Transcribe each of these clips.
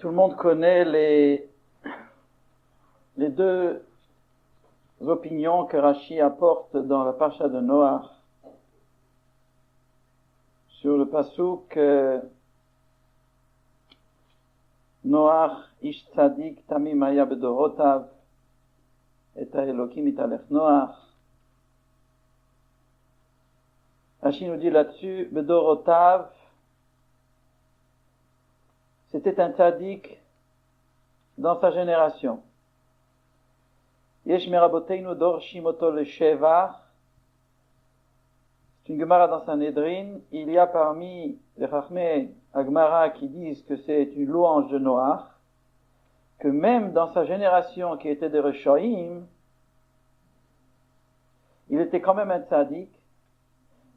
Tout le monde connaît les deux opinions que Rashi apporte dans la Parasha de Noach sur le pasuk Noach ish tzadik tamim haya bedorotav et Elokim italech Noach. Rashi nous dit là-dessus, bedorotav, c'était un tzaddik dans sa génération. Yesh meraboteinu dorshim oto lesheva. C'est une Gemara dans Sanhedrin. Il y a parmi les Chachmei Agmara qui disent que c'est une louange de Noach, que même dans sa génération qui était des Reshoïm, il était quand même un tzaddik.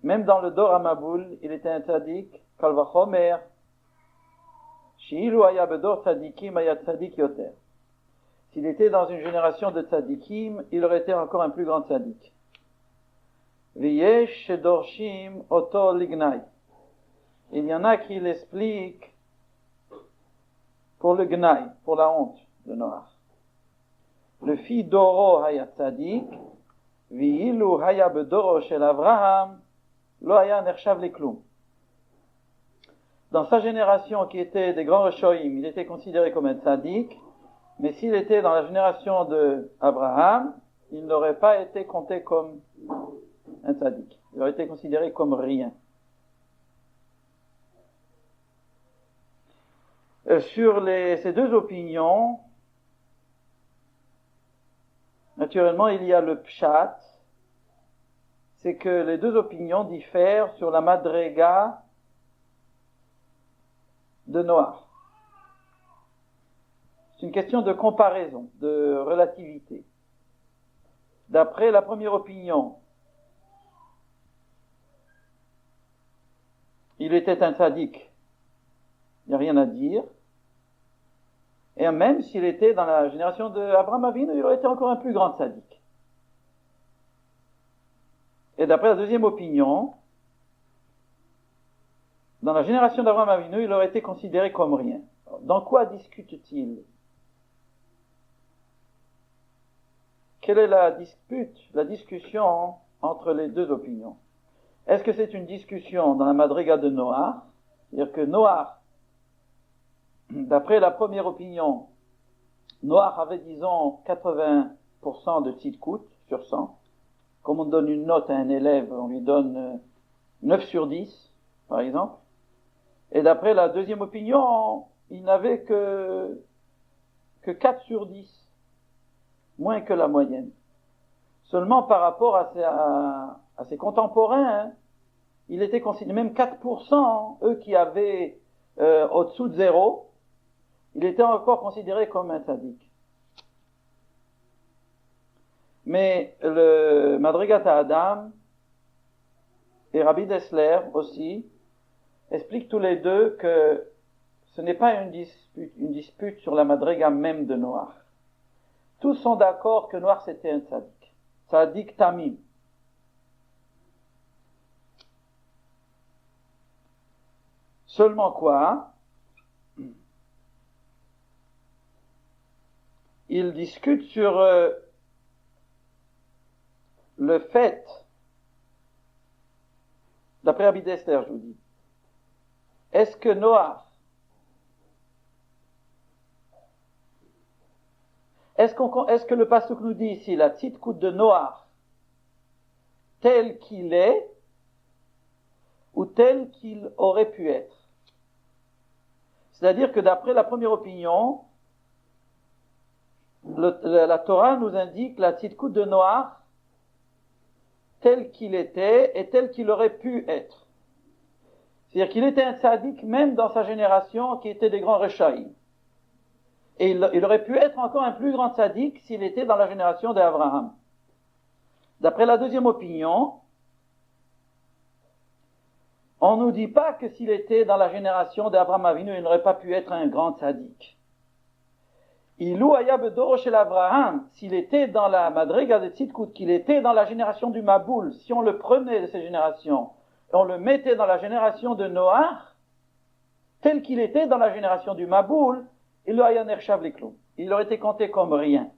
Même dans le Dor HaMabul, il était un tzaddik. Kal vachomer, she'ilu haya bedor tzaddikim haya tzaddik yoter. S'il était dans une génération de tzaddikim, il aurait été encore un plus grand tzaddik. V'yesh shedorshim oto lignai. Il y en a qui l'expliquent pour le gnai, pour la honte de Noach. Le fi doro haya tzaddik, v'ilu haya bedoro shel Avraham, lo haya nershav leklum. Dans sa génération qui était des grands Reshoïm, il était considéré comme un tzaddik, mais s'il était dans la génération de Abraham, il n'aurait pas été compté comme un tzaddik. Il aurait été considéré comme rien. Sur ces deux opinions, naturellement, il y a le pshat, c'est que les deux opinions diffèrent sur la madrega de Noach. C'est une question de comparaison, de relativité. D'après la première opinion, il était un tzaddik, il n'y a rien à dire. Et même s'il était dans la génération d'Abraham Avinu, il aurait été encore un plus grand tzaddik. Et d'après la deuxième opinion, dans la génération d'Abraham Avinu, il aurait été considéré comme rien. Dans quoi discute-t-il? Quelle est la discussion entre les deux opinions? Est-ce que c'est une discussion dans la madriga de Noach? C'est-à-dire que Noach, d'après la première opinion, Noach avait, disons, 80% de tzidkout sur 100. Comme on donne une note à un élève, on lui donne 9 sur 10, par exemple. Et d'après la deuxième opinion, il n'avait que 4 sur 10. Moins que la moyenne. Seulement par rapport à ses contemporains, il était considéré, même 4%, eux qui avaient au-dessous de 0, il était encore considéré comme un tzaddik. Mais le Madrigat Adam et Rabbi Dessler aussi expliquent tous les deux que ce n'est pas une dispute sur la Madriga même de Noach. Tous sont d'accord que Noach c'était un tzaddik. Tzaddik tamim. Seulement quoi? Ils discutent sur le fait, d'après Rabbi Dessler, je vous dis, est-ce que Noach, est-ce que le pasuk nous dit ici, la tzidkout de Noach, tel qu'il est, ou tel qu'il aurait pu être? C'est-à-dire que d'après la première opinion, la Torah nous indique la tzidkout de Noach, tel qu'il était et tel qu'il aurait pu être. C'est-à-dire qu'il était un tzaddik même dans sa génération qui était des grands Reshaïm. Et il aurait pu être encore un plus grand tzaddik s'il était dans la génération d'Abraham. D'après la deuxième opinion, on nous dit pas que s'il était dans la génération d'Abraham Avinu, il n'aurait pas pu être un grand tzaddik. Ilou haya bedoro shel Avraham, s'il était dans la madriga de tzidkout, qu'il était dans la génération du Maboul, si on le prenait de ces générations et on le mettait dans la génération de Noach, tel qu'il était dans la génération du Maboul, il aurait été compté comme rien.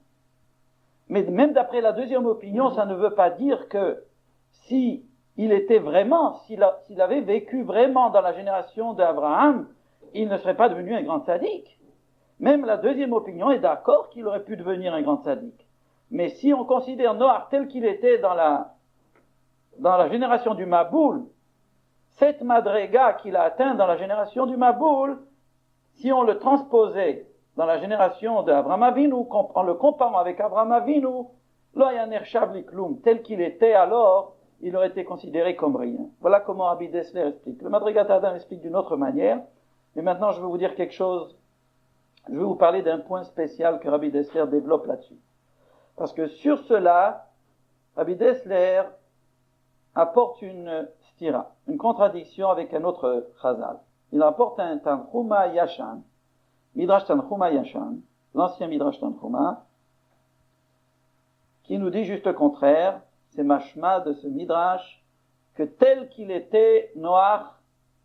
Mais même d'après la deuxième opinion, ça ne veut pas dire que si il était vraiment, s'il avait vécu vraiment dans la génération d'Abraham, il ne serait pas devenu un grand tzaddik. Même la deuxième opinion est d'accord qu'il aurait pu devenir un grand tzaddik. Mais si on considère Noach tel qu'il était dans la génération du Maboul, cette madrega qu'il a atteint dans la génération du Maboul, si on le transposait dans la génération d'Abraham Avinu, en le comparant avec Abraham Avinu, tel qu'il était alors, il aurait été considéré comme rien. Voilà comment Rabbi Dessler explique. Le Madrigat Adam explique d'une autre manière, mais maintenant je vais vous dire quelque chose, je vais vous parler d'un point spécial que Rabbi Dessler développe là-dessus. Parce que sur cela, Rabbi Dessler apporte une stira, une contradiction avec un autre chazal. Il apporte un Tanchuma Yashan, Midrash Tanchuma Yashan, l'ancien Midrash Tanchuma, qui nous dit juste le contraire. C'est mashma de ce Midrash, que tel qu'il était, Noach,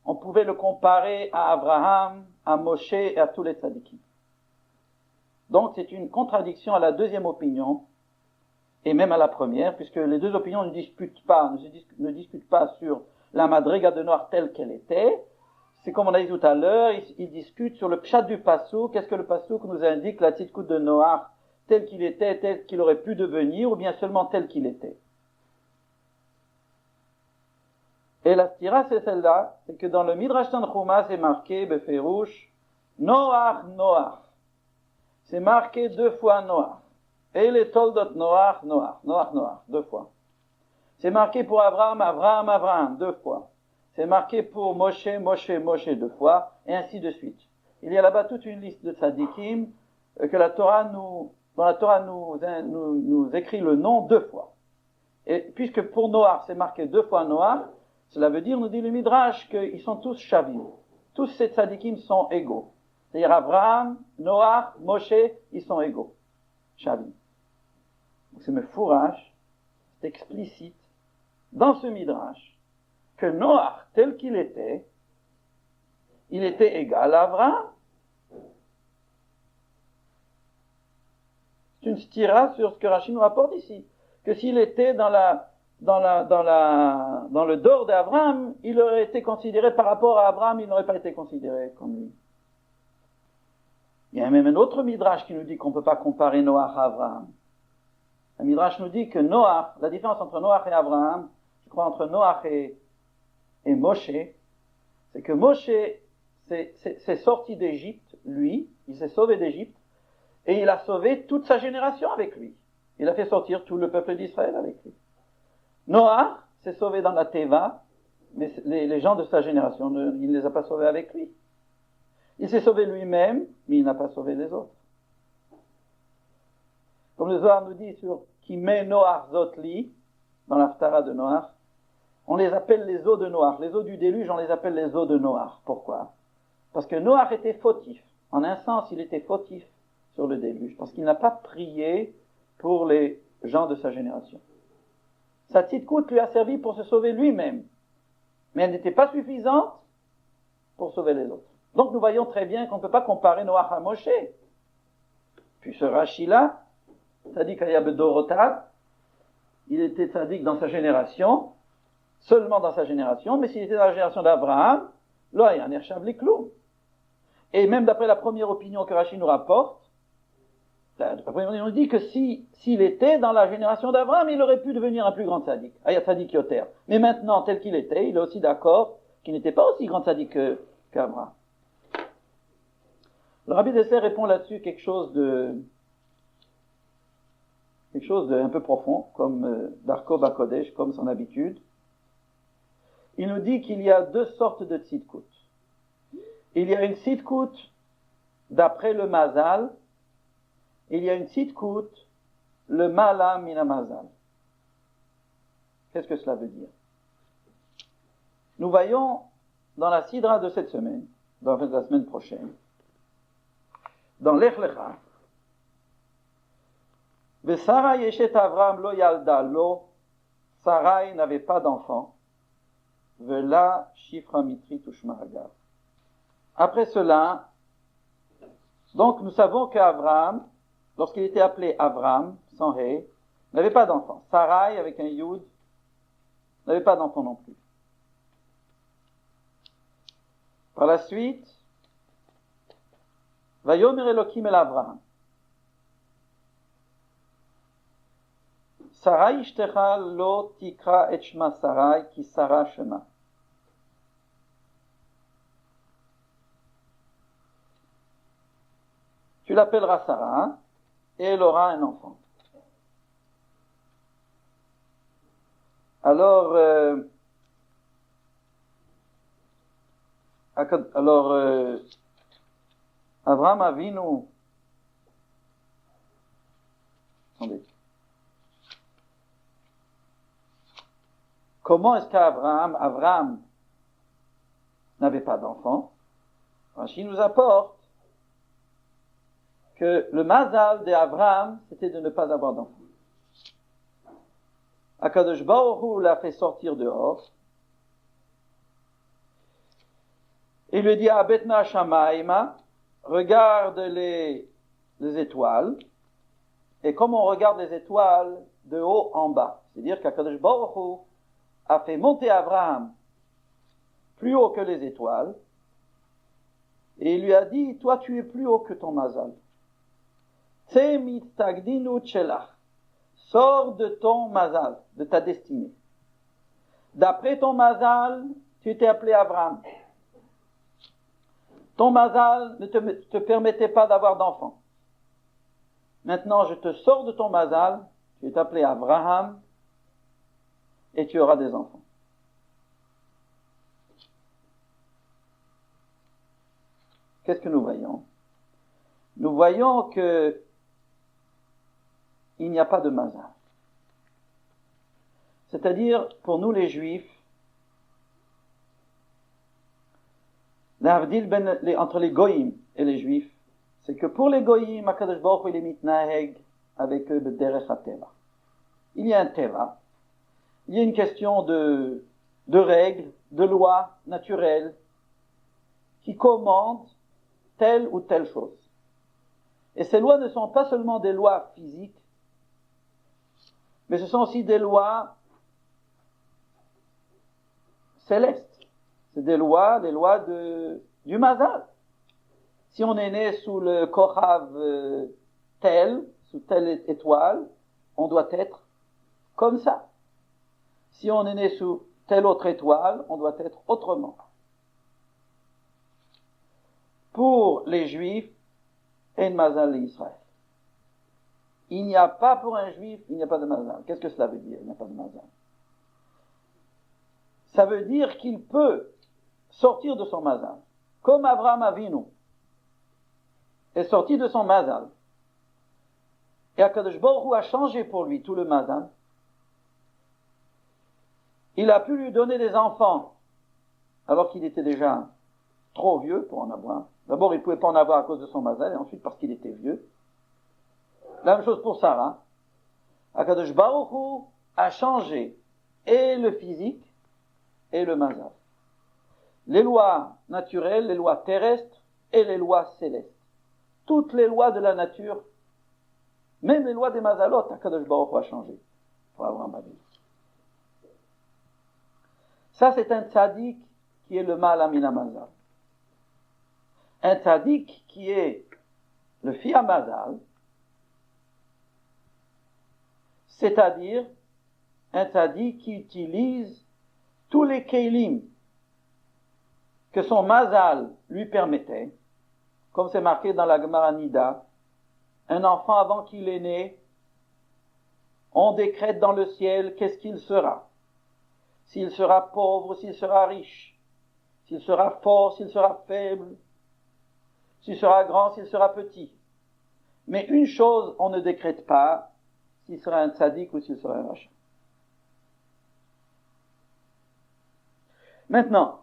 on pouvait le comparer à Abraham, à Moshe et à tous les tzadikim. Donc c'est une contradiction à la deuxième opinion, et même à la première, puisque les deux opinions ne discutent pas sur la madriga de Noach telle qu'elle était. C'est comme on a dit tout à l'heure, ils discutent sur le pshat du passouk. Qu'est-ce que le passouk nous indique, la tzidkout de Noach tel qu'il était, tel qu'il aurait pu devenir, ou bien seulement tel qu'il était. Et la stira, c'est celle-là, c'est que dans le Midrash Tanchuma, c'est marqué, Beferush, Noach, Noach. C'est marqué 2 fois Noach. Et les toldot Noach, Noach, Noach, Noach, 2 fois. C'est marqué pour Abraham, Abraham, Abraham, 2 fois. C'est marqué pour Moshe, Moshe, Moshe, 2 fois, et ainsi de suite. Il y a là-bas toute une liste de tzadikim, que dont la Torah nous écrit le nom 2 fois. Et puisque pour Noach, c'est marqué 2 fois Noach, cela veut dire, nous dit le Midrash, qu'ils sont tous shavim. Tous ces tzadikim sont égaux. C'est-à-dire Abraham, Noach, Moshe, ils sont égaux. Shavim. Donc c'est mefourash, c'est explicite, dans ce Midrash, que Noach, tel qu'il était, il était égal à Abraham. C'est une stira sur ce que Rashi nous rapporte ici. Que s'il était dans le dehors d'Abraham, il aurait été considéré par rapport à Abraham, il n'aurait pas été considéré comme lui. Il y a même un autre Midrash qui nous dit qu'on ne peut pas comparer Noach à Abraham. Un Midrash nous dit que Noach, la différence entre Noach et Abraham, je crois entre Noach et Moshe, c'est que Moshe s'est sorti d'Égypte, lui, il s'est sauvé d'Égypte, et il a sauvé toute sa génération avec lui. Il a fait sortir tout le peuple d'Israël avec lui. Noach s'est sauvé dans la Teva, mais les gens de sa génération, il ne les a pas sauvés avec lui. Il s'est sauvé lui-même, mais il n'a pas sauvé les autres. Comme le Zohar nous dit sur qui met Noach Zotli, dans l'Haftara de Noach, on les appelle les eaux de Noach. Les eaux du déluge, on les appelle les eaux de Noach. Pourquoi? Parce que Noach était fautif. En un sens, il était fautif sur le déluge, parce qu'il n'a pas prié pour les gens de sa génération. Sa tzidkout lui a servi pour se sauver lui-même, mais elle n'était pas suffisante pour sauver les autres. Donc nous voyons très bien qu'on ne peut pas comparer Noach à Moshe. Puis ce Rashi-là, Tzadik Ayabedorotav, il était tzadik dans sa génération, seulement dans sa génération, mais s'il était dans la génération d'Abraham, là il y a un Ershav Likloum. Et même d'après la première opinion que Rashi nous rapporte, on dit que s'il était dans la génération d'Abraham, il aurait pu devenir un plus grand tzaddik. Aya tzaddik yoter. Mais maintenant, tel qu'il était, il est aussi d'accord qu'il n'était pas aussi grand tzaddik qu'Abraham. Le Rabbi Dessler répond là-dessus quelque chose d'un peu profond, comme Darko Bakodesh, comme son habitude. Il nous dit qu'il y a 2 sortes de tzidkout. Il y a une tzidkout d'après le mazal, il y a une tzidkout, le mala mina mazal. Qu'est-ce que cela veut dire? Nous voyons dans la sidra de cette semaine, dans la semaine prochaine, dans l'Ech Lecha, Vesara yeshet Avram lo yalda lo, Sarai n'avait pas d'enfant, Vela shifra mitri tushmaraga. Après cela, Donc nous savons qu'Abraham, lorsqu'il était appelé Avram, sans Hé, n'avait pas d'enfant. Sarai, avec un Yud, n'avait pas d'enfant non plus. Par la suite, Vayomer Elokim el Avraham. Sarai ishtecha lo tikra et shma Sarai ki Sara shema. Tu l'appelleras Sarah et elle aura un enfant. Alors, Abraham Avinu, attendez. Comment est-ce qu'Abraham n'avait pas d'enfant? Rashi nous apporte que le mazal d'Abraham, c'était de ne pas avoir d'enfant. Akadosh Baruch Hu l'a fait sortir dehors. Il lui dit à Betna Shamaima, regarde les étoiles. Et comme on regarde les étoiles de haut en bas, c'est-à-dire qu'Akadosh Baruch Hu a fait monter Abraham plus haut que les étoiles. Et il lui a dit, toi tu es plus haut que ton mazal. Sors de ton mazal, de ta destinée. D'après ton mazal, tu étais appelé Abraham. Ton mazal ne te permettait pas d'avoir d'enfant. Maintenant, je te sors de ton mazal, tu es appelé Abraham, et tu auras des enfants. Qu'est-ce que nous voyons? Nous voyons que il n'y a pas de mazal. C'est-à-dire, pour nous les Juifs, l'avdil entre les Goïm et les Juifs, c'est que pour les Goïm, Akadosh Baruch Hu il est mitnaheg avec eux b'derech hateva. Il y a un teva, il y a une question de règles, de lois naturelles qui commandent telle ou telle chose. Et ces lois ne sont pas seulement des lois physiques, mais ce sont aussi des lois célestes. C'est des lois du mazal. Si on est né sous le kochav sous telle étoile, on doit être comme ça. Si on est né sous telle autre étoile, on doit être autrement. Pour les Juifs, en mazal Israël. Il n'y a pas pour un Juif, il n'y a pas de mazal. Qu'est-ce que cela veut dire, il n'y a pas de mazal? Ça veut dire qu'il peut sortir de son mazal. Comme Abraham Avinu est sorti de son mazal. Et Akadosh Baruch Hu a changé pour lui tout le mazal. Il a pu lui donner des enfants, alors qu'il était déjà trop vieux pour en avoir. D'abord, il ne pouvait pas en avoir à cause de son mazal, et ensuite parce qu'il était vieux. La même chose pour Sarah. Akadosh Baruch Hu a changé et le physique et le mazal. Les lois naturelles, les lois terrestres et les lois célestes. Toutes les lois de la nature, même les lois des mazalot, Akadosh Baruch Hu a changé pour Abraham Avinu. Ça, c'est un tzaddik qui est le mal amina mazal. Un tzaddik qui est le fi mazal, c'est-à-dire un tzaddik qui utilise tous les kélim que son mazal lui permettait, comme c'est marqué dans la Gemara Nida, un enfant avant qu'il est né, on décrète dans le ciel qu'est-ce qu'il sera. S'il sera pauvre, s'il sera riche, s'il sera fort, s'il sera faible, s'il sera grand, s'il sera petit. Mais une chose, on ne décrète pas, s'il sera un tzaddik ou s'il sera un rachat. Maintenant,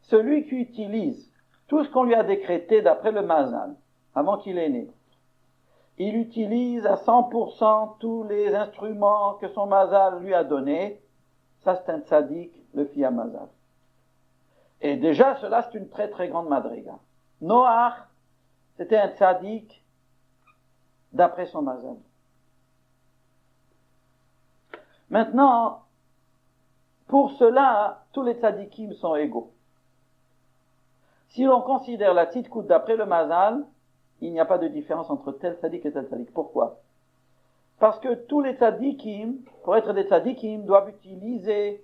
celui qui utilise tout ce qu'on lui a décrété d'après le mazal, avant qu'il est né, il utilise à 100% tous les instruments que son mazal lui a donnés, ça c'est un tzaddik, le fi mazal. Et déjà, cela c'est une très très grande madriga. Noach c'était un tzaddik d'après son mazal. Maintenant, pour cela, tous les tzaddikim sont égaux. Si l'on considère la tzidkout d'après le mazal, il n'y a pas de différence entre tel tzaddik et tel tzaddik. Pourquoi? Parce que tous les tzaddikim, pour être des tzaddikim, doivent utiliser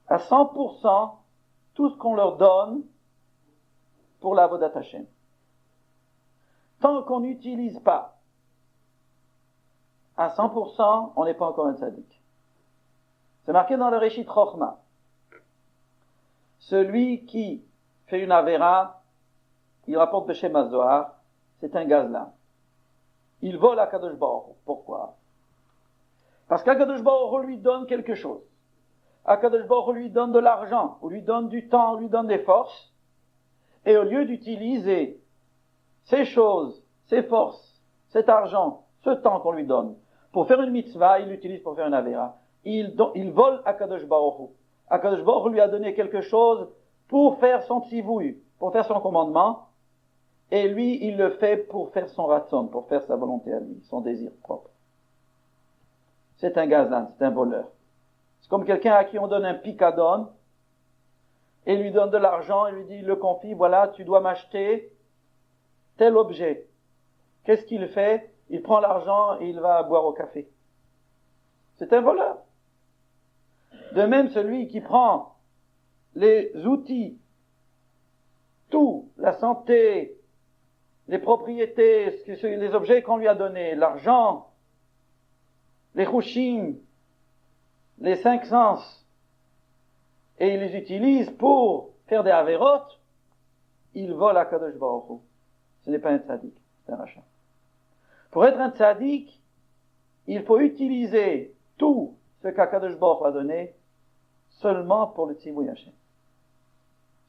à 100% tout ce qu'on leur donne pour la Avodat Hashem. Tant qu'on n'utilise pas à 100%, on n'est pas encore un tzaddik. C'est marqué dans le Réchit Chochma. Celui qui fait une avéra, il rapporte de Shem HaZohar, c'est un gazlan. Il vole à Kadosh Baruch Hu. Pourquoi? Parce qu'Akadosh Baruch Hu lui donne quelque chose. Akadosh Baruch Hu lui donne de l'argent, ou lui donne du temps, ou lui donne des forces, et au lieu d'utiliser ces choses, ces forces, cet argent, ce temps qu'on lui donne, pour faire une mitzvah, il l'utilise pour faire une avéra. Il vole Akadosh Baruch Hu. Akadosh Baruch Hu lui a donné quelque chose pour faire son tzivouï, pour faire son commandement, et lui, il le fait pour faire son ratzon, pour faire sa volonté à lui, son désir propre. C'est un gazan, c'est un voleur. C'est comme quelqu'un à qui on donne un picadon, et lui donne de l'argent, et lui dit, le confie, voilà, tu dois m'acheter tel objet. Qu'est-ce qu'il fait? Il prend l'argent et il va boire au café. C'est un voleur. De même, celui qui prend les outils, tout, la santé, les propriétés, les objets qu'on lui a donnés, l'argent, les chushim, les 5 sens, et il les utilise pour faire des averot, il vole à Kadosh Baruch Hu. Ce n'est pas un tzaddik, c'est un rachat. Pour être un tzaddik, il faut utiliser tout ce qu'Akadosh Baruch Hu a donné seulement pour le tzivouï Hashem.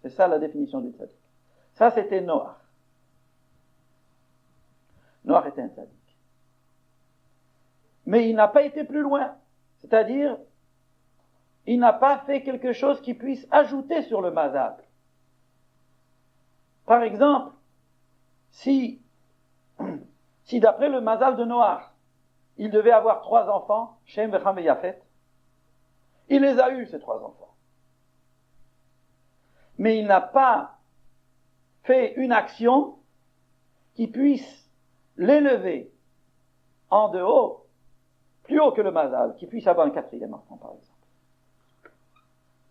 C'est ça la définition du tzaddik. Ça, c'était Noach. Noach était un tzaddik. Mais il n'a pas été plus loin. C'est-à-dire, il n'a pas fait quelque chose qui puisse ajouter sur le mazal. Par exemple, si d'après le mazal de Noach, il devait avoir 3 enfants, Shem, Ham et Yafet, il les a eus, ces 3 enfants. Mais il n'a pas fait une action qui puisse l'élever en de haut, plus haut que le mazal, qui puisse avoir un 4e enfant, par exemple.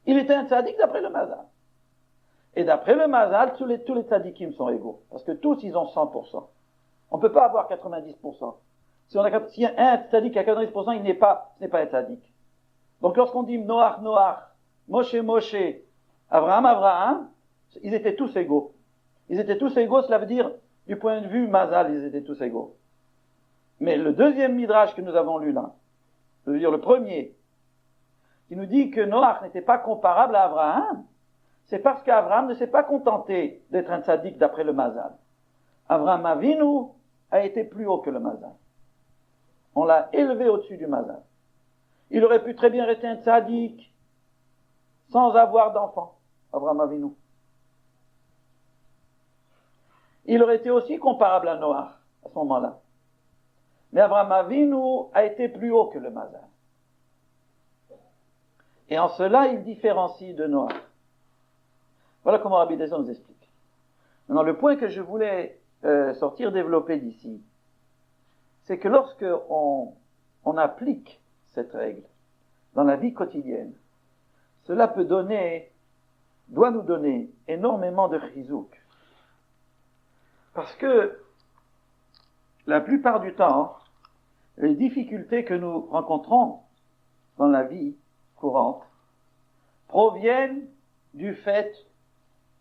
Il était un tzaddik d'après le mazal. Et d'après le mazal, tous les tzaddikim sont égaux. Parce que tous, ils ont 100%. On ne peut pas avoir 90%. Si un tzaddik a 90%, ce n'est pas un tzaddik. Donc lorsqu'on dit Noach, Noach, Moshe, Moshe, Abraham, Abraham, ils étaient tous égaux. Ils étaient tous égaux, cela veut dire, du point de vue mazal, ils étaient tous égaux. Mais le deuxième midrash que nous avons lu là, je veux dire le premier, qui nous dit que Noach n'était pas comparable à Abraham, c'est parce qu'Abraham ne s'est pas contenté d'être un tzaddik d'après le mazal. Abraham Avinu a été plus haut que le mazal. On l'a élevé au-dessus du mazal. Il aurait pu très bien rester un tzaddik sans avoir d'enfant, Abraham Avinu. Il aurait été aussi comparable à Noach à ce moment-là. Mais Abraham Avinu a été plus haut que le mazal. Et en cela, il différencie de Noach. Voilà comment Rabbi Eliezer nous explique. Maintenant, le point que je voulais développer d'ici, c'est que lorsque on applique cette règle dans la vie quotidienne, cela doit nous donner énormément de chizouk. Parce que la plupart du temps, les difficultés que nous rencontrons dans la vie courante proviennent du fait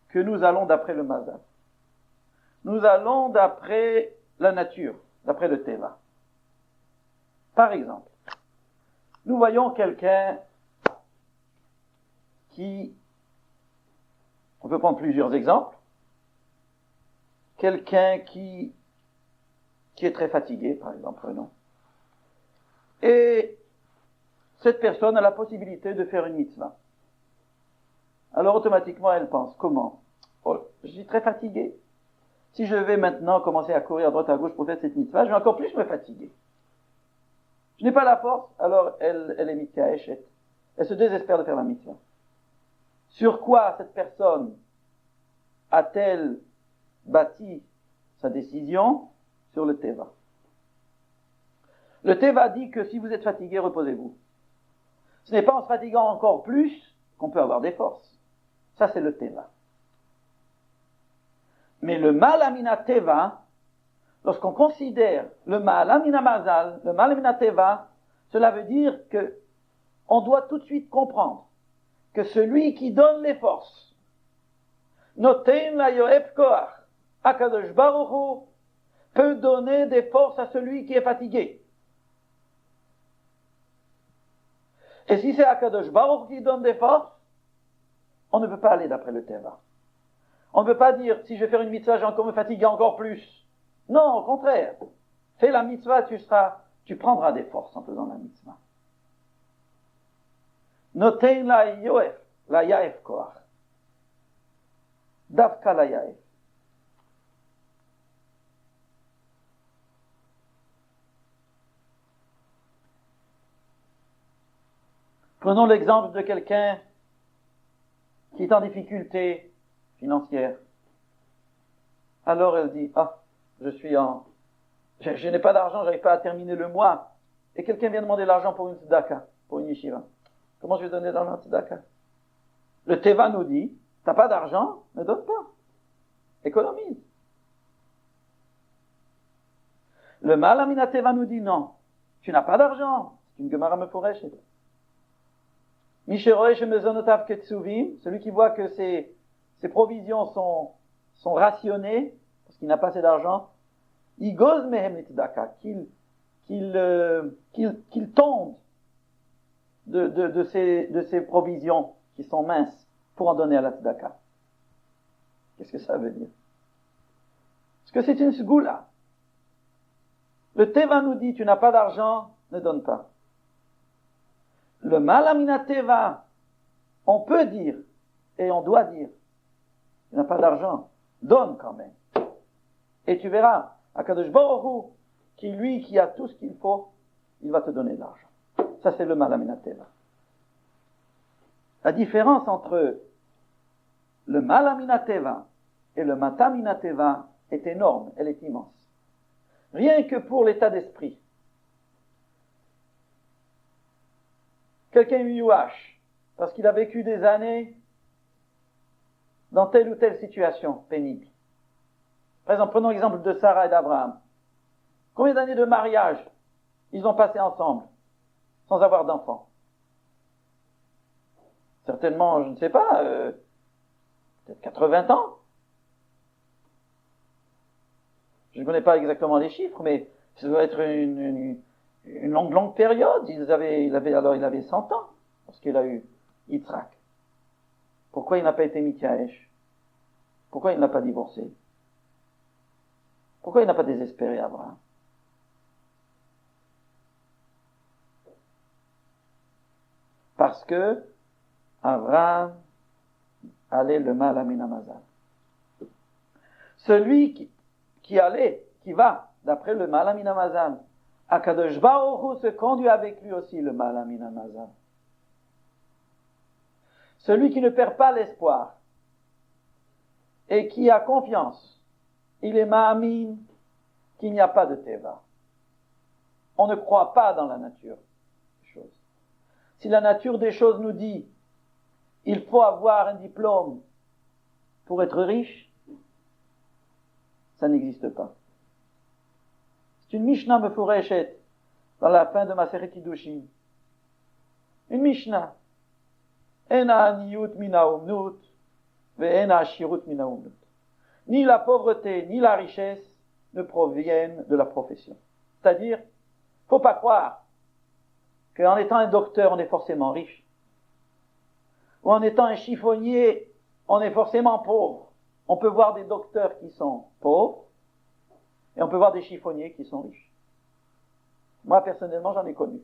que nous allons d'après le mazal. Nous allons d'après la nature, d'après le teva. Par exemple, nous voyons quelqu'un on peut prendre plusieurs exemples, quelqu'un qui est très fatigué, par exemple, prenons. Et cette personne a la possibilité de faire une mitzvah. Alors automatiquement elle pense, comment? Oh, je suis très fatigué, si je vais maintenant commencer à courir à droite à gauche pour faire cette mitzvah, je vais encore plus me fatiguer. Je n'ai pas la force, alors elle est mitkaeshet. Elle se désespère de faire la mitzvah. Sur quoi cette personne a-t-elle bâti sa décision? Sur le teva. Le teva dit que si vous êtes fatigué, reposez-vous. Ce n'est pas en se fatiguant encore plus qu'on peut avoir des forces. Ça, c'est le teva. Mais le mal amina teva, lorsqu'on considère le mal amina mazal, le mal amina teva, cela veut dire que on doit tout de suite comprendre que celui qui donne les forces, notein la yoef koach, Akadosh Baruch Hu, peut donner des forces à celui qui est fatigué. Et si c'est Akadosh Baruch Hu qui donne des forces, on ne peut pas aller d'après le teva. On ne peut pas dire, si je vais faire une mitzvah, je vais encore me fatiguer encore plus. Non, au contraire. Fais la mitzvah, tu prendras des forces en faisant la mitzvah. Notein la yaef koach. Davka la yaef. Prenons l'exemple de quelqu'un qui est en difficulté financière. Alors elle dit, je n'ai pas d'argent, j'arrive pas à terminer le mois. Et quelqu'un vient demander l'argent pour une tzedaka, pour une yeshiva. Comment je vais donner de l'argent à tzedaka? Le teva nous dit, t'as pas d'argent, ne donne pas. Économise. Le mal amina teva nous dit, non, tu n'as pas d'argent. C'est une gemara meforeshet. Celui qui voit que ses provisions sont rationnées, parce qu'il n'a pas assez d'argent, qu'il tombe de ses provisions qui sont minces pour en donner à la tzedaka. Qu'est-ce que ça veut dire? Parce que c'est une sgoula. Le teva nous dit, tu n'as pas d'argent, ne donne pas. Le mal amina teva, on peut dire, et on doit dire, tu n'as pas d'argent, donne quand même. Et tu verras, Akadosh Baruch Hu, qui a tout ce qu'il faut, il va te donner de l'argent. Ça, c'est le mal amina teva. La différence entre le mal amina teva et le matamina teva est énorme, elle est immense. Rien que pour l'état d'esprit. Quelqu'un yuash, parce qu'il a vécu des années dans telle ou telle situation pénible. Par exemple, prenons l'exemple de Sarah et d'Abraham. Combien d'années de mariage ils ont passé ensemble, sans avoir d'enfants? Certainement, je ne sais pas, peut-être 80 ans. Je ne connais pas exactement les chiffres, mais ça doit être une longue période. Il avait 100 ans, lorsqu'il a eu Yitzhak. Pourquoi il n'a pas été Mityaesh? Pourquoi il n'a pas divorcé? Pourquoi il n'a pas désespéré Abraham? Parce que Abraham allait le mal à Minamazal. Celui qui va, d'après le mal à Minamazal, Akadosh Baruch Hu se conduit avec lui aussi le mal à Minamazal. Celui qui ne perd pas l'espoir et qui a confiance, il est ma'amin qu'il n'y a pas de teva. On ne croit pas dans la nature des choses. Si la nature des choses nous dit il faut avoir un diplôme pour être riche, ça n'existe pas. C'est une Mishnah mefureshet dans la fin de Masechet Kiddushin. Une Mishnah. Ena aniyut mina umnut ve ena ashirut mina umnut. Ni la pauvreté ni la richesse ne proviennent de la profession. C'est-à-dire, faut pas croire qu'en étant un docteur, on est forcément riche. Ou en étant un chiffonnier, on est forcément pauvre. On peut voir des docteurs qui sont pauvres, et on peut voir des chiffonniers qui sont riches. Moi, personnellement, j'en ai connu.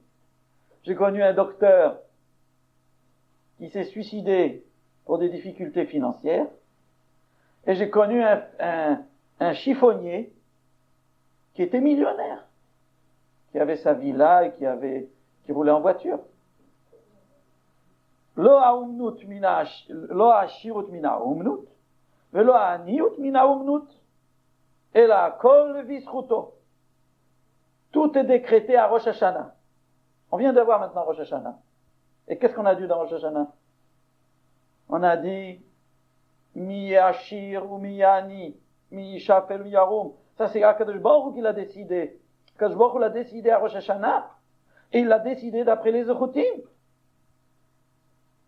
J'ai connu un docteur qui s'est suicidé pour des difficultés financières, et j'ai connu un un chiffonnier qui était millionnaire, qui avait sa villa et qui roulait en voiture. Lo ha'umnut lo ha'ashirut mina ha'umnut, velo ha'aniut mina ha'umnut, et la kol visruto. Tout est décrété à Rosh Hashanah. On vient de voir maintenant Rosh Hashanah. Et qu'est-ce qu'on a dit dans Rosh Hashanah? On a dit mi yashir ou mi yani, mi yishafel mi yarum. Ça c'est Akadosh Baruch Hu qui l'a décidé. Akadosh Baruch Hu l'a décidé à Rosh Hashanah. Et il l'a décidé d'après les Zechutim.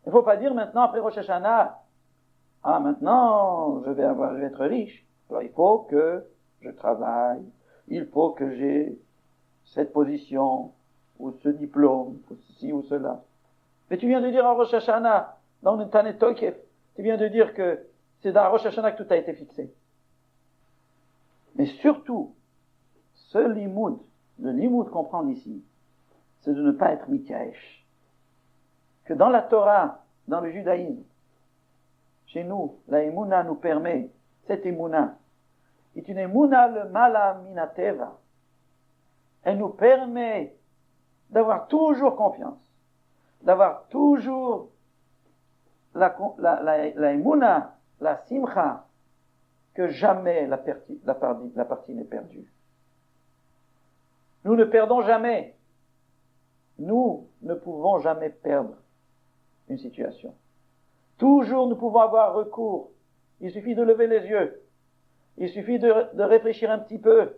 Il ne faut pas dire maintenant après Rosh Hashanah, ah maintenant je vais être riche. Alors il faut que je travaille, il faut que j'ai cette position, ou ce diplôme, ou ceci ou cela. Mais tu viens de dire à Rosh Hashanah, dans le Tanet Tokef, tu viens de dire que c'est dans Rosh Hashanah que tout a été fixé. Mais surtout, le limoud qu'on prend ici, c'est de ne pas être mityaesh. Que dans la Torah, dans le judaïsme, chez nous, la émouna nous permet, cette émouna, est une émouna le mala minateva. Elle nous permet d'avoir toujours confiance, d'avoir toujours la émouna, la simcha, que jamais la partie n'est perdue. Nous ne perdons jamais. Nous ne pouvons jamais perdre une situation. Toujours nous pouvons avoir recours. Il suffit de lever les yeux. Il suffit de réfléchir un petit peu,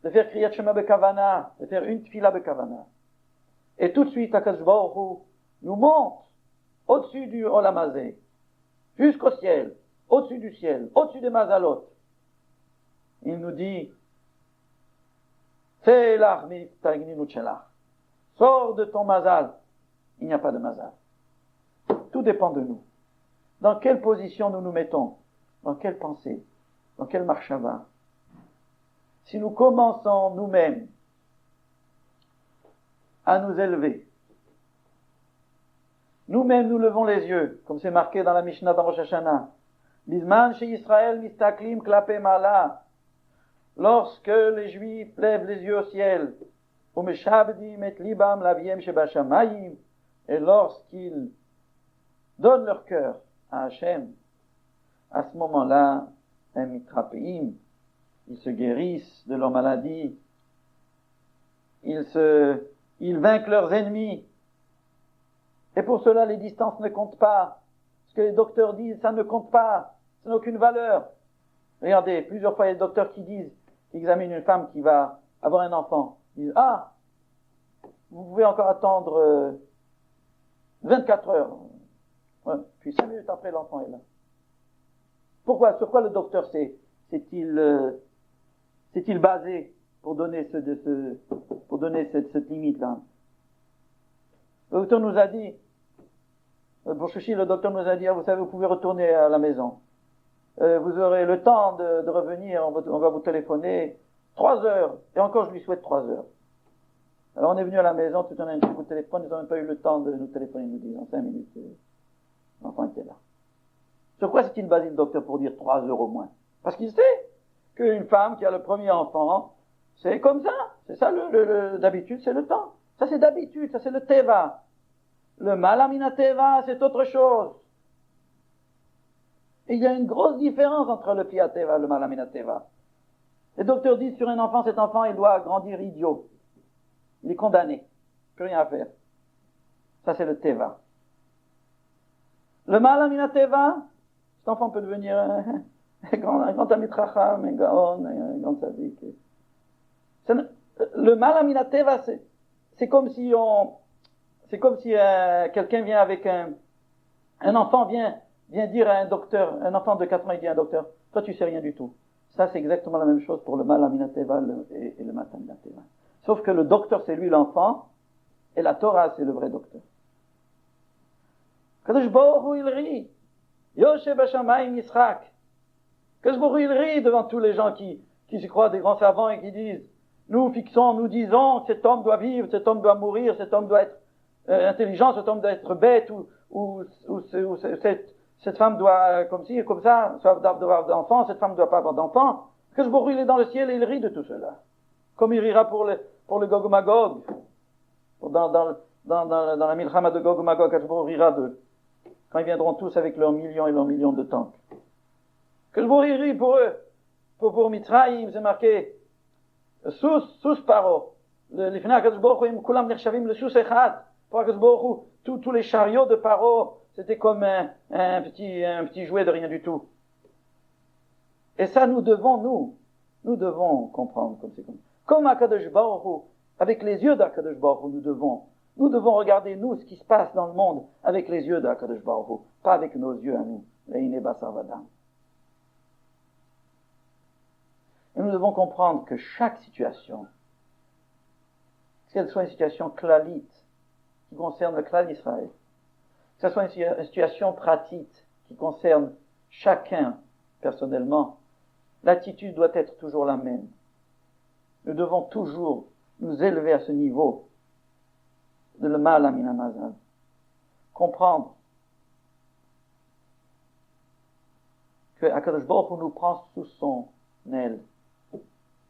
de faire Kriyat Shema Bekavana, de faire une Tfila Bekavana. Et tout de suite, Akadosh Baruch Hu nous monte au-dessus du Olam Hazeh, jusqu'au ciel, au-dessus du ciel, au-dessus des Mazalot. Il nous dit, Fe'elach mitagninut shelach. Sors de ton Mazal. Il n'y a pas de Mazal. Tout dépend de nous. Dans quelle position nous nous mettons? Dans quelle pensée? Dans quelle marchava? Si nous commençons nous-mêmes à nous élever, nous-mêmes nous levons les yeux, comme c'est marqué dans la Mishnah dans Rosh Hashanah. Bizman chez Israël mistaklim klape mala. Lorsque les Juifs lèvent les yeux au ciel, umeshabdim et libam laviem shebashamayim, et lorsqu'ils donnent leur cœur à Hachem, à ce moment-là, ils se guérissent de leur maladie, ils vainquent leurs ennemis. Et pour cela, les distances ne comptent pas. Ce que les docteurs disent, ça ne compte pas. Ça n'a aucune valeur. Regardez, plusieurs fois, il y a des docteurs qui examinent une femme qui va avoir un enfant. Ils disent, ah, vous pouvez encore attendre 24 heures. Ouais. Puis 5 minutes après, l'enfant est là. Pourquoi? Sur quoi le docteur s'est-il basé pour donner cette limite-là? Le docteur nous a dit, pour Chouchi, le docteur nous a dit, ah, vous savez, vous pouvez retourner à la maison. Vous aurez le temps de revenir, on va vous téléphoner 3 heures. Et encore, je lui souhaite 3 heures. Alors on est venu à la maison, tout en un coup de téléphone, ils n'ont même pas eu le temps de nous téléphoner, nous disent, en 5 minutes, l'enfant était là. Sur quoi s'est-il basé le docteur pour dire 3 heures au moins? Parce qu'il sait qu'une femme qui a le premier enfant, c'est comme ça. C'est ça, d'habitude, c'est le temps. Ça, c'est d'habitude, ça, c'est le teva. Le malamina teva, c'est autre chose. Et il y a une grosse différence entre le pia teva et le malamina teva. Les docteurs disent sur un enfant, cet enfant, il doit grandir idiot. Il est condamné. Plus rien à faire. Ça, c'est le teva. Le malamina teva, cet enfant peut devenir un grand amit racham, un gaon, un grand tzaddik. Le malamina teva, c'est comme si quelqu'un vient avec un enfant vient dire à un docteur, un enfant de 4 ans, il dit à un docteur, toi tu sais rien du tout. Ça c'est exactement la même chose pour le malamina teva et le matamina teva. Sauf que le docteur c'est lui l'enfant, et la Torah c'est le vrai docteur. Kadosh Baruch Hu il rit. Yoshe Bashamayim Yisrak. Kadosh Baruch Hu il rit devant tous les gens qui se croient des grands savants et qui disent, nous disons, cet homme doit vivre, cet homme doit mourir, cet homme doit être intelligent, cet homme doit être bête, ou cette femme doit, comme ci, comme ça, doit avoir d'enfants, cette femme ne doit pas avoir d'enfants. Que ce Baruch il est dans le ciel et il rit de tout cela. Comme il rira pour le Gog Magog. Dans la Milchama de Gog Magog, que ce Baruch rira d'eux. Quand ils viendront tous avec leurs millions et leurs millions de tanks. Que ce Baruch il rit pour eux. Pour Mitzrayim, c'est marqué. Sous Paro. L'Ifna Kadosh Baruch Hu, Kulam Nechshavim, le Sous Echad. Pour Kadosh Baruch Hu, tous les chariots de Paro, c'était comme un petit jouet de rien du tout. Et ça, nous devons comprendre comme c'est comme Akadosh Baruch Hu, avec les yeux d'Akadosh Baruch Hu, nous devons regarder, nous, ce qui se passe dans le monde avec les yeux d'Akadosh Baruch Hu, pas avec nos yeux à nous. Et nous devons comprendre que chaque situation, qu'elle soit une situation clalite, qui concerne le clan d'Israël, que ce soit une situation pratique, qui concerne chacun personnellement, l'attitude doit être toujours la même. Nous devons toujours nous élever à ce niveau de le mal à Minamazal. Comprendre que Akadosh Baruch Hu nous prend sous son aile.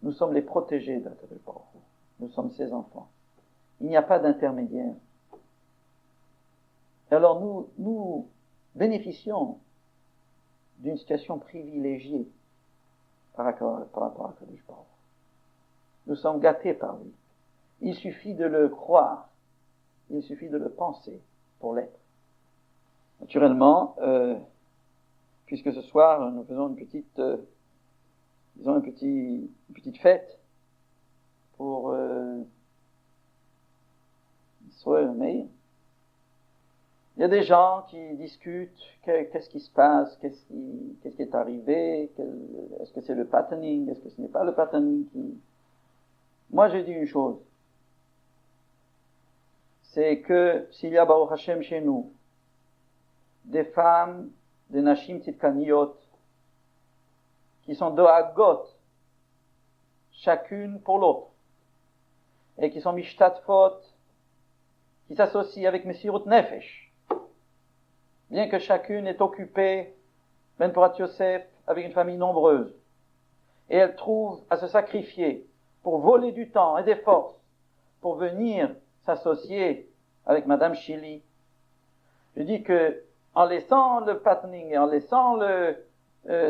Nous sommes les protégés d'Akadosh Baruch Hu. Nous sommes ses enfants. Il n'y a pas d'intermédiaire. Alors nous bénéficions d'une situation privilégiée par rapport à Akadosh Baruch Hu. Nous sommes gâtés par lui. Il suffit de le croire. Il suffit de le penser pour l'être. Naturellement, puisque ce soir nous faisons une petite fête pour Israël Meir. Il y a des gens qui discutent qu'est-ce qui se passe, qu'est-ce qui est arrivé, est-ce que c'est le patterning, est-ce que ce n'est pas le patterning qui... Moi, j'ai dit une chose. C'est que s'il y a Baruch Hashem chez nous, des femmes, des Nashim Tzidkaniyot, qui sont doagot, chacune pour l'autre, et qui sont mishtatfot, qui s'associent avec Messirut Nefesh, bien que chacune est occupée, Ben Porat Yosef, avec une famille nombreuse, et elle trouve à se sacrifier pour voler du temps et des forces, pour venir s'associer avec Madame Chili. Je dis que, en laissant le patterning et en laissant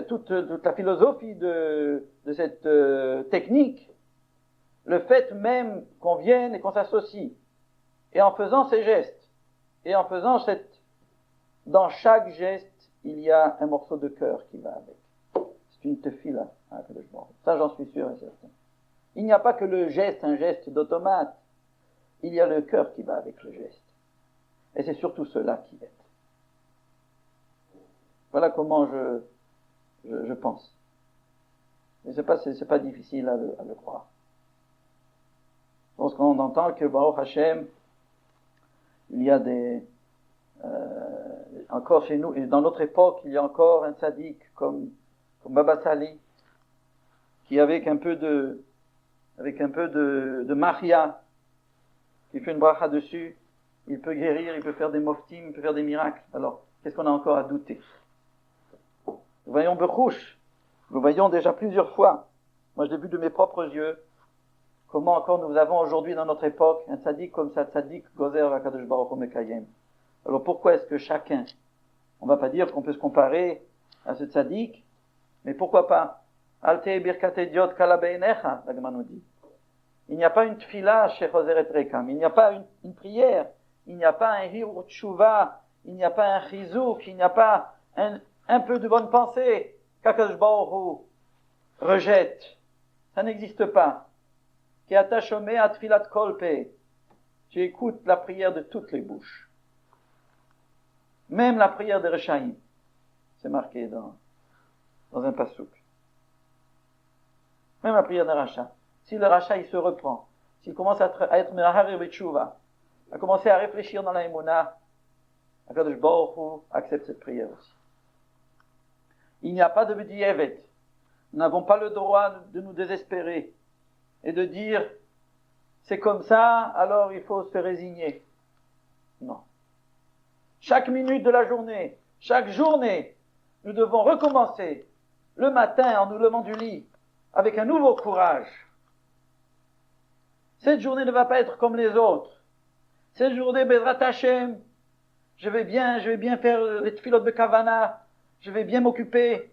toute la philosophie de cette technique, le fait même qu'on vienne et qu'on s'associe, et en faisant ces gestes, et en faisant dans chaque geste, il y a un morceau de cœur qui va avec. C'est une tefila, ça j'en suis sûr et certain. Il n'y a pas que le geste, un geste d'automate. Il y a le cœur qui va avec le geste. Et c'est surtout cela qui est. Voilà comment je pense. Et c'est pas difficile à le croire. Lorsqu'on entend que Baruch Hashem, il y a encore chez nous, et dans notre époque, il y a encore un tzaddik comme Baba Sali, qui avec un peu de Maria, qui fait une bracha dessus, il peut guérir, il peut faire des moftim, il peut faire des miracles. Alors, qu'est-ce qu'on a encore à douter? Nous voyons Bechouch, nous voyons déjà plusieurs fois, moi je l'ai vu de mes propres yeux, comment encore nous avons aujourd'hui dans notre époque un tzaddik comme ça, tzaddik gozer v'akadosh baruch hu mekayem. Alors pourquoi est-ce que chacun, on va pas dire qu'on peut se comparer à ce tzaddik, mais pourquoi pas? Alte birkat ediot kala beinecha, la Gemara nous dit. Il n'y a pas une tfila chez Choseret Rekam, il n'y a pas une prière, il n'y a pas un hirut tshuva, il n'y a pas un chizouk, il n'y a pas un peu de bonne pensée qu'Akadosh Baruch Hu rejette. Ça n'existe pas. Ki ata shomea tfilat kolpe. Tu écoutes la prière de toutes les bouches. Même la prière des Rechaim. C'est marqué dans un pasouk. Même la prière des Racha. Si le Racha, il se reprend, s'il commence à être Mehahar Betshuva, à commencer à réfléchir dans la Emouna, Akadosh Baruch Hu accepte cette prière aussi. Il n'y a pas de B'di'evet. Nous n'avons pas le droit de nous désespérer et de dire c'est comme ça, alors il faut se résigner. Non. Chaque minute de la journée, chaque journée, nous devons recommencer le matin en nous levant du lit avec un nouveau courage. Cette journée ne va pas être comme les autres. Cette journée, Bezrat Hashem, je vais bien faire les tfilot de Kavana, je vais bien m'occuper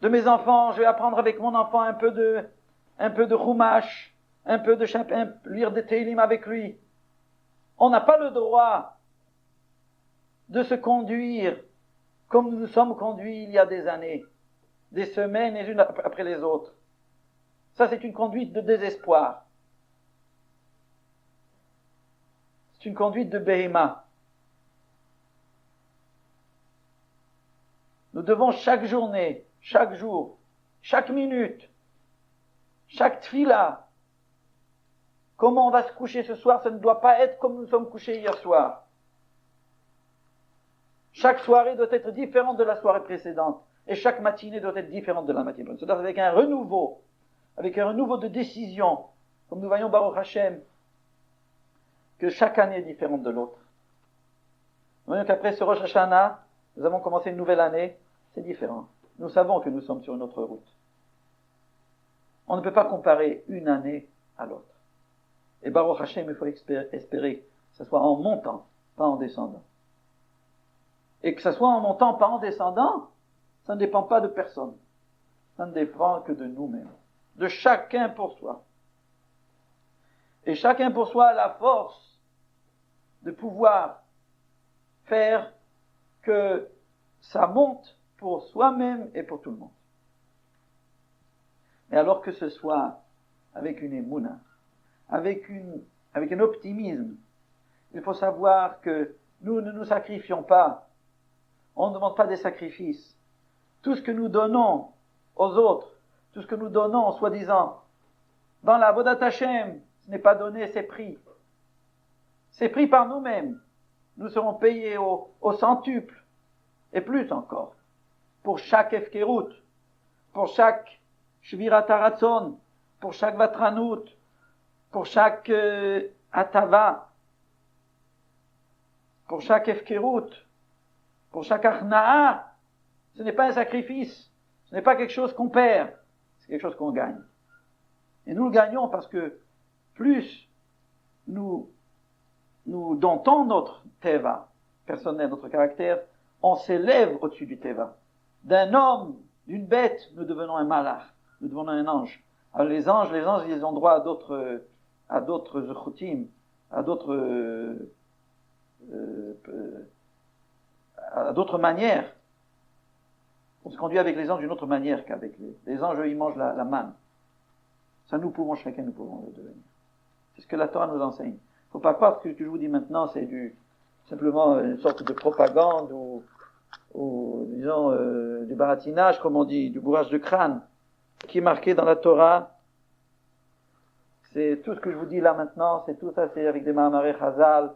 de mes enfants, je vais apprendre avec mon enfant un peu de Chumash, un peu de Chapin, lire des Teilim avec lui. On n'a pas le droit de se conduire comme nous nous sommes conduits il y a des années, des semaines les unes après les autres. Ça, c'est une conduite de désespoir. C'est une conduite de Behema. Nous devons chaque journée, chaque jour, chaque minute, chaque tfila, comment on va se coucher ce soir, ça ne doit pas être comme nous sommes couchés hier soir. Chaque soirée doit être différente de la soirée précédente. Et chaque matinée doit être différente de la matinée précédente. Avec un renouveau de décision, comme nous voyons Baruch Hashem, que chaque année est différente de l'autre. Nous voyons qu'après ce Rosh Hashanah, nous avons commencé une nouvelle année, c'est différent. Nous savons que nous sommes sur une autre route. On ne peut pas comparer une année à l'autre. Et Baruch Hashem, il faut espérer que ce soit en montant, pas en descendant. Et que ce soit en montant, pas en descendant, ça ne dépend pas de personne. Ça ne dépend que de nous-mêmes. De chacun pour soi. Et chacun pour soi a la force de pouvoir faire que ça monte pour soi-même et pour tout le monde. Mais alors que ce soit avec une émouna, avec un optimisme, il faut savoir que nous ne nous sacrifions pas. On ne demande pas des sacrifices. Tout ce que nous donnons aux autres, tout ce que nous donnons, soi-disant, dans la Avodat Hashem, ce n'est pas donné, c'est pris. C'est pris par nous-mêmes. Nous serons payés au centuple, et plus encore, pour chaque efkerut, pour chaque shvirat haratzon, pour chaque vatranout, pour chaque atava, pour chaque efkerut, pour chaque achnaa. Ce n'est pas un sacrifice, ce n'est pas quelque chose qu'on perd, c'est quelque chose qu'on gagne. Et nous le gagnons parce que plus nous domptons notre teva personnel, notre caractère, on s'élève au-dessus du teva. D'un homme, d'une bête, nous devenons un malach, nous devenons un ange. Alors les anges, ils ont droit à d'autres zuchutim, à d'autres manières. On se conduit avec les anges d'une autre manière qu'avec les anges. Ils mangent la manne. Ça, chacun nous pouvons le devenir. C'est ce que la Torah nous enseigne. Il ne faut pas croire que ce que je vous dis maintenant, c'est simplement une sorte de propagande ou disons, du baratinage, comme on dit, du bourrage de crâne, qui est marqué dans la Torah. C'est tout ce que je vous dis là maintenant, c'est tout ça, c'est avec des Mahamarei Chazal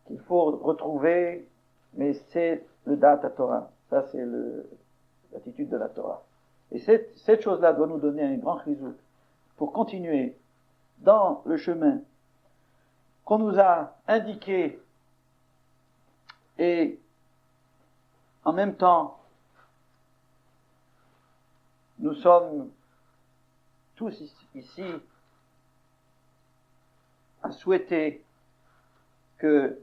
qu'il faut retrouver, mais c'est le Dat Torah. Ça, c'est l'attitude de la Torah. Et cette chose-là doit nous donner un grand chizuk pour continuer dans le chemin qu'on nous a indiqué et en même temps nous sommes tous ici à souhaiter que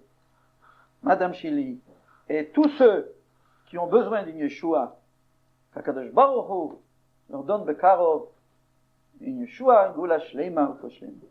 Madame Shili et tous ceux qui ont besoin d'une Yeshua, qu'Akadosh Baruch Hu leur donne Bekarov une Yeshua, une Gula Shleima ou Koshleima.